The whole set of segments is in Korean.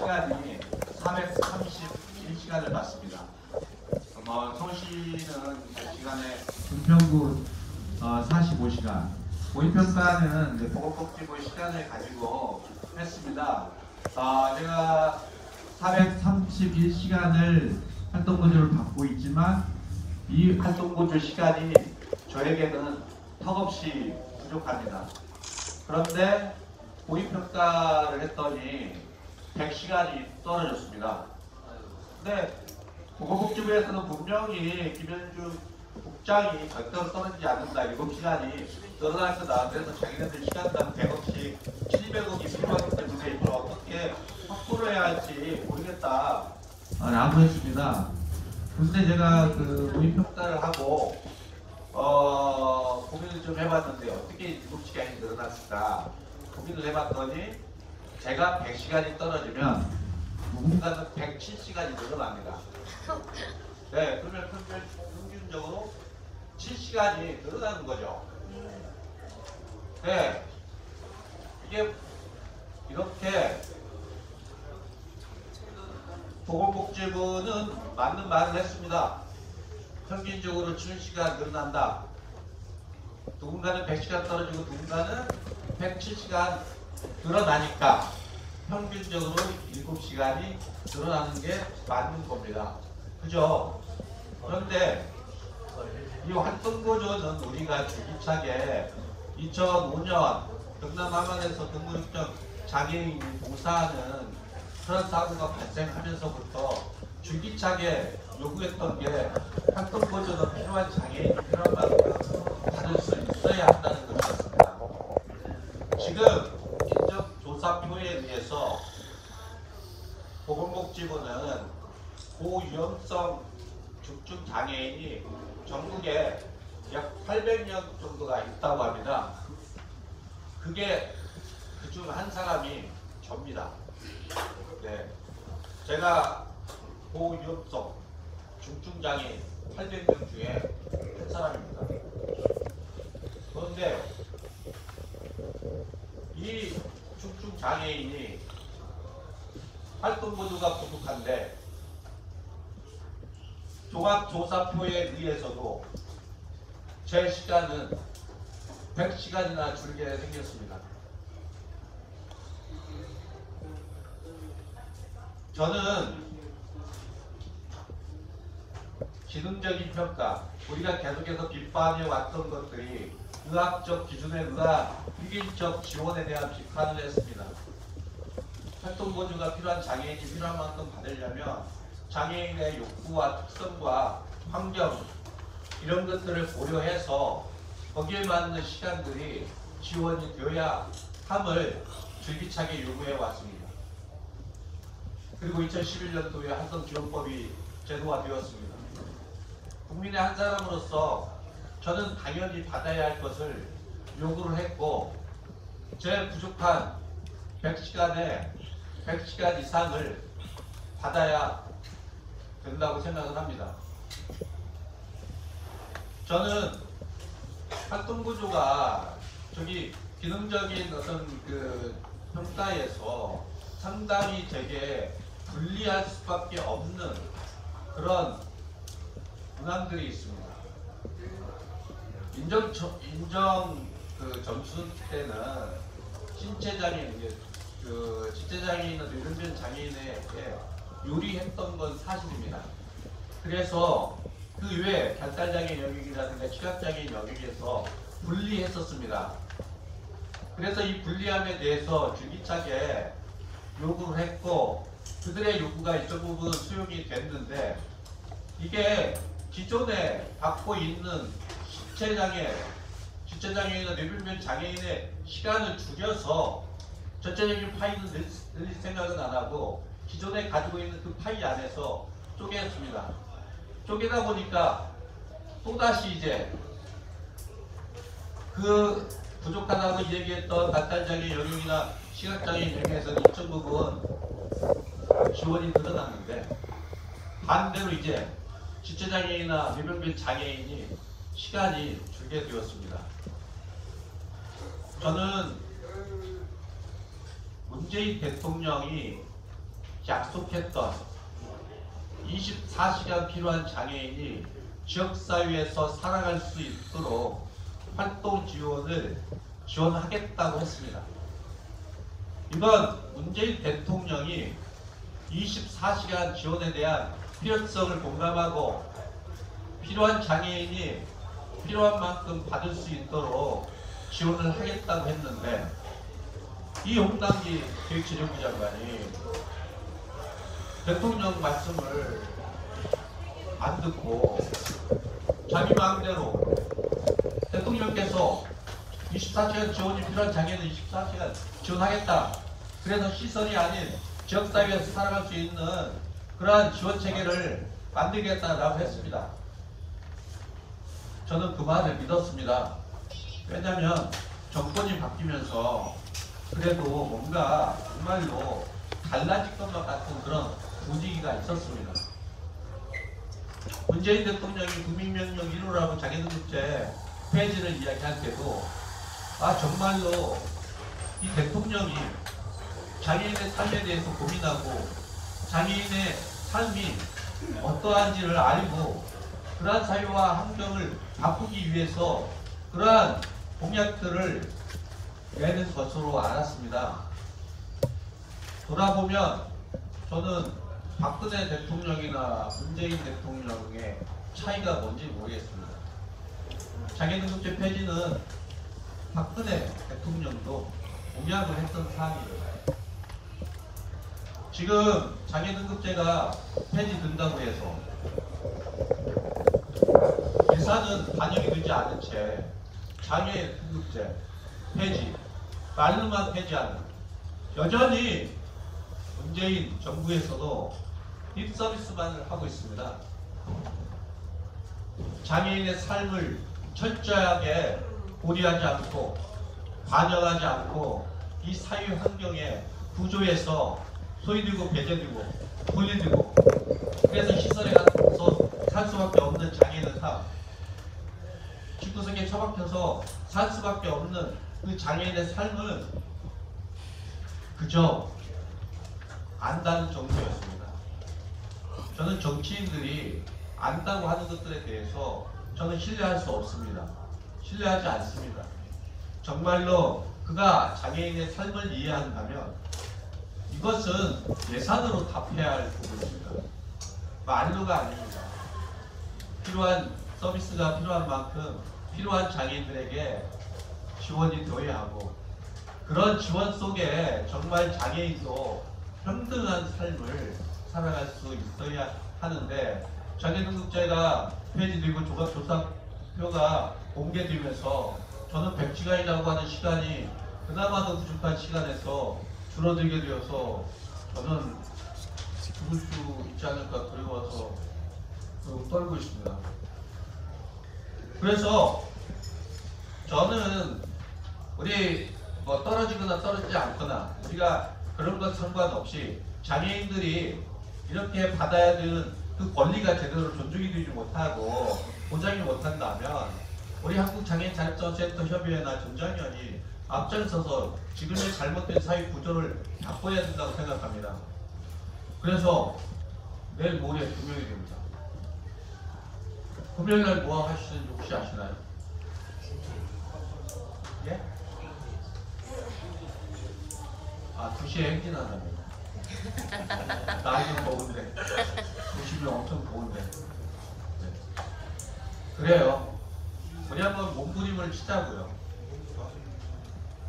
시간이 431시간을 받습니다. 서울시는 시간에 은평구 45시간, 모의평가는 이제 보건복지부 시간을 가지고 했습니다. 제가 431시간을 활동보조를 받고 있지만 이 활동보조 시간이 저에게는 턱없이 부족합니다. 그런데 모의평가를 했더니 100시간이 떨어졌습니다. 근데 보건복지부에서는 분명히 김현주 국장이 절대로 떨어지지 않는다. 7시간이 늘어날 거다. 그래서 자기네들 시간당 100억씩 700억이 필요하기 때문에 이걸 어떻게 확보를 해야 할지 모르겠다 라고 했습니다. 근데 제가 그 모의평가를 하고 고민을 좀 해봤는데 어떻게 7시간이 늘어났을까 고민을 해봤더니 제가 100시간이 떨어지면 누군가는 107시간이 늘어납니다. 네, 그러면 평균적으로 7시간이 늘어나는 거죠. 네, 이게 이렇게 보건복지부는 맞는 말을 했습니다. 평균적으로 7시간 늘어난다. 누군가는 100시간 떨어지고 누군가는 107시간 늘어나니까 평균적으로 7시간이 늘어나는 게 맞는 겁니다. 그죠? 그런데 이 활동보조는 우리가 줄기차게 2005년 경남 함안에서 등록증 장애인이 봉사하는 그런 사고가 발생하면서부터 줄기차게 요구했던 게 활동보조는 필요한 장애인이 필요한 만큼 받을 수 있어야 한다는 것이었습니다. 지금 인적조사표에 의해서 보건복지부는 고위험성 중증 장애인이 전국에 약 800명 정도가 있다고 합니다. 그게 그중 한 사람이 접니다. 네, 제가 고위험성 중증 장애인 800명 중에 한 사람입니다. 그런데 이 중증 장애인이 활동보조가 부족한데 종합조사표에 의해서도 제 시간은 100시간이나 줄게 생겼습니다. 저는 기능적인 평가, 우리가 계속해서 비판해 왔던 것들이 의학적 기준에 의한 유기적 지원에 대한 비판을 했습니다. 활동보조가 필요한 장애인이 필요한 만큼 받으려면 장애인의 욕구와 특성과 환경 이런 것들을 고려해서 거기에 맞는 시간들이 지원이 되어야 함을 줄기차게 요구해 왔습니다. 그리고 2011년도에 활동지원법이 제도화되었습니다. 국민의 한 사람으로서 저는 당연히 받아야 할 것을 요구를 했고 제 부족한 100시간에 100시간 이상을 받아야 된다고 생각을 합니다. 저는 활동보조가 기능적인 어떤 그 평가에서 상당히 되게 불리할 수밖에 없는 그런 문항들이 있습니다. 인정 그 점수 때는 신체장애인, 신체장애인은 뇌병변 장애인에게 유리했던 건 사실입니다. 그래서 그 외에 발달장애인 영역이라든가 시각장애인 영역에서 분리했었습니다. 그래서 이 분리함에 대해서 줄기차게 요구를 했고 그들의 요구가 일정 부분 수용이 됐는데 이게 기존에 갖고 있는 지체장애인이나 뇌병변 장애인의 시간을 줄여서 전체적인 파이는 늘릴 생각은 안 하고 기존에 가지고 있는 그 파이 안에서 쪼개었습니다. 쪼개다 보니까 또다시 이제 그 부족하다고 얘기했던 발달장애 영역이나 시각장애 영역에서는 일정 부분 지원이 늘어났는데 반대로 이제 지체장애인이나 뇌병변 장애인이 시간이 줄게 되었습니다. 저는 문재인 대통령이 약속했던 24시간 필요한 장애인이 지역사회에서 살아갈 수 있도록 활동 지원을 지원하겠다고 했습니다. 이번 문재인 대통령이 24시간 지원에 대한 필요성을 공감하고 필요한 장애인이 필요한 만큼 받을 수 있도록 지원을 하겠다고 했는데, 이 홍당기 기획재정부 장관이 대통령 말씀을 안 듣고 자기 마음대로 대통령께서 24시간 지원이 필요한 장애는 24시간 지원하겠다. 그래서 시설이 아닌 지역사회에서 살아갈 수 있는 그러한 지원 체계를 만들겠다라고 했습니다. 저는 그 말을 믿었습니다. 왜냐하면 정권이 바뀌면서 그래도 뭔가 정말로 달라질 것만 같은 그런 분위기가 있었습니다. 문재인 대통령이 국민명령 1호라고 장애등급제 폐지를 이야기할 때도 정말로 이 대통령이 장애인의 삶에 대해서 고민하고 장애인의 삶이 어떠한지를 알고 그러한 사회와 환경을 바꾸기 위해서 그러한 공약들을 내는 것으로 알았습니다. 돌아보면 저는 박근혜 대통령이나 문재인 대통령의 차이가 뭔지 모르겠습니다. 장애등급제 폐지는 박근혜 대통령도 공약을 했던 사항입니다. 지금 장애등급제가 폐지된다고 해서 예산은 반영이 되지 않은 채 장애등급제 폐지, 말로만 폐지하는, 여전히 문재인 정부에서도 립서비스만을 하고 있습니다. 장애인의 삶을 철저하게 고려하지 않고 반영하지 않고 이 사회 환경에 구조에서 소외되고 배제되고 분리되고 그래서 시설에 가서 살 수밖에 없는 장애인의 삶, 집구석에 처박혀서 살 수밖에 없는 그 장애인의 삶을 그저 안다는 정도였습니다. 저는 정치인들이 안다고 하는 것들에 대해서 저는 신뢰할 수 없습니다. 신뢰하지 않습니다. 정말로 그가 장애인의 삶을 이해한다면 이것은 예산으로 답해야 할 부분입니다. 말로가 아닙니다. 필요한 서비스가 필요한 만큼 필요한 장애인들에게 지원이 되어야 하고, 그런 지원 속에 정말 장애인도 평등한 삶을 살아갈 수 있어야 하는데, 장애등급제가 폐지되고 종합조사표가 공개되면서 저는 100시간이라고 하는 시간이 그나마도 부족한 시간에서 줄어들게 되어서 저는 죽을 수 있지 않을까 두려워서 떨고 있습니다. 그래서 저는 우리 떨어지거나 떨어지지 않거나 우리가 그런 것 상관없이 장애인들이 이렇게 받아야 되는 그 권리가 제대로 존중이 되지 못하고 보장이 못한다면 우리 한국장애인자립센터 협의회나 정장위원이 앞장서서 지금의 잘못된 사회 구조를 바꿔야 된다고 생각합니다. 그래서 내일 모레 금요일이 됩니다. 금요일날 뭐 하시는지 혹시 아시나요? 예? 2시에 행진한답니다. 나이는 더운데 90이 엄청 더운데. 네. 그래요. 우리 한번 몸부림을 치자고요.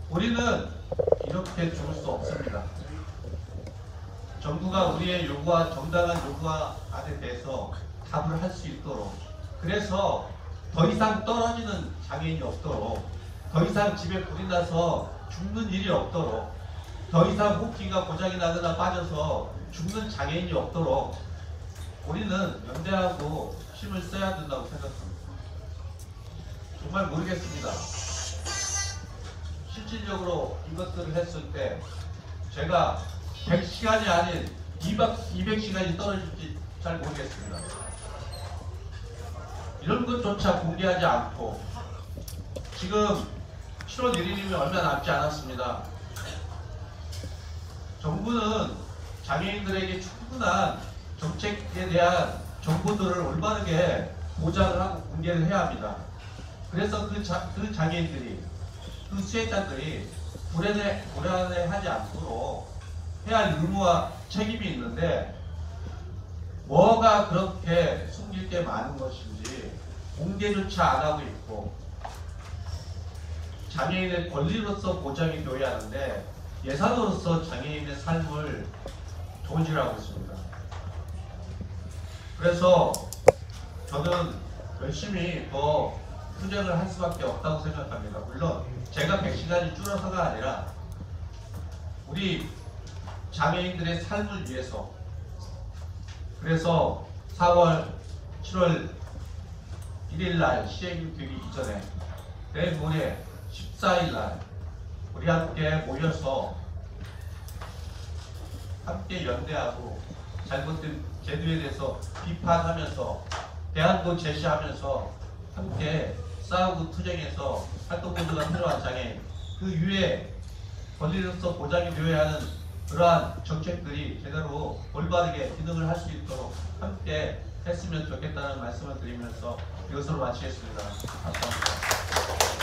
우리는 이렇게 죽을 수 없습니다. 정부가 우리의 요구와 정당한 요구안에 대해서 답을 할 수 있도록, 그래서 더 이상 떨어지는 장애인이 없도록, 더 이상 집에 불이 나서 죽는 일이 없도록, 더 이상 호흡기가 고장이 나거나 빠져서 죽는 장애인이 없도록 우리는 연대하고 힘을 써야 된다고 생각합니다. 정말 모르겠습니다. 실질적으로 이것들을 했을 때 제가 100시간이 아닌 200시간이 떨어질지 잘 모르겠습니다. 이런 것조차 공개하지 않고 지금 7월 1일이면 얼마 남지 않았습니다. 정부는 장애인들에게 충분한 정책에 대한 정보들을 올바르게 보장을 하고 공개를 해야 합니다. 그래서 그 장애인들이, 그 수혜자들이 불안해하지 않도록 해야 할 의무와 책임이 있는데, 뭐가 그렇게 숨길 게 많은 것인지 공개조차 안 하고 있고, 장애인의 권리로서 보장이 되어야 하는데 예산으로서 장애인의 삶을 도지하고 있습니다. 그래서 저는 열심히 더 투쟁을 할 수밖에 없다고 생각합니다. 물론 제가 100시간이 줄어서가 아니라 우리 장애인들의 삶을 위해서, 그래서 4월 7월 1일날 시행이 되기 이전에 내일 모레 14일날 우리 함께 모여서 함께 연대하고 잘못된 제도에 대해서 비판하면서 대안도 제시하면서 함께 싸우고 투쟁해서 활동보조가 필요한 장애인, 그 이후에 권리로서 보장이 되어야 하는 그러한 정책들이 제대로 올바르게 기능을 할 수 있도록 함께 했으면 좋겠다는 말씀을 드리면서 이것으로 마치겠습니다. 감사합니다.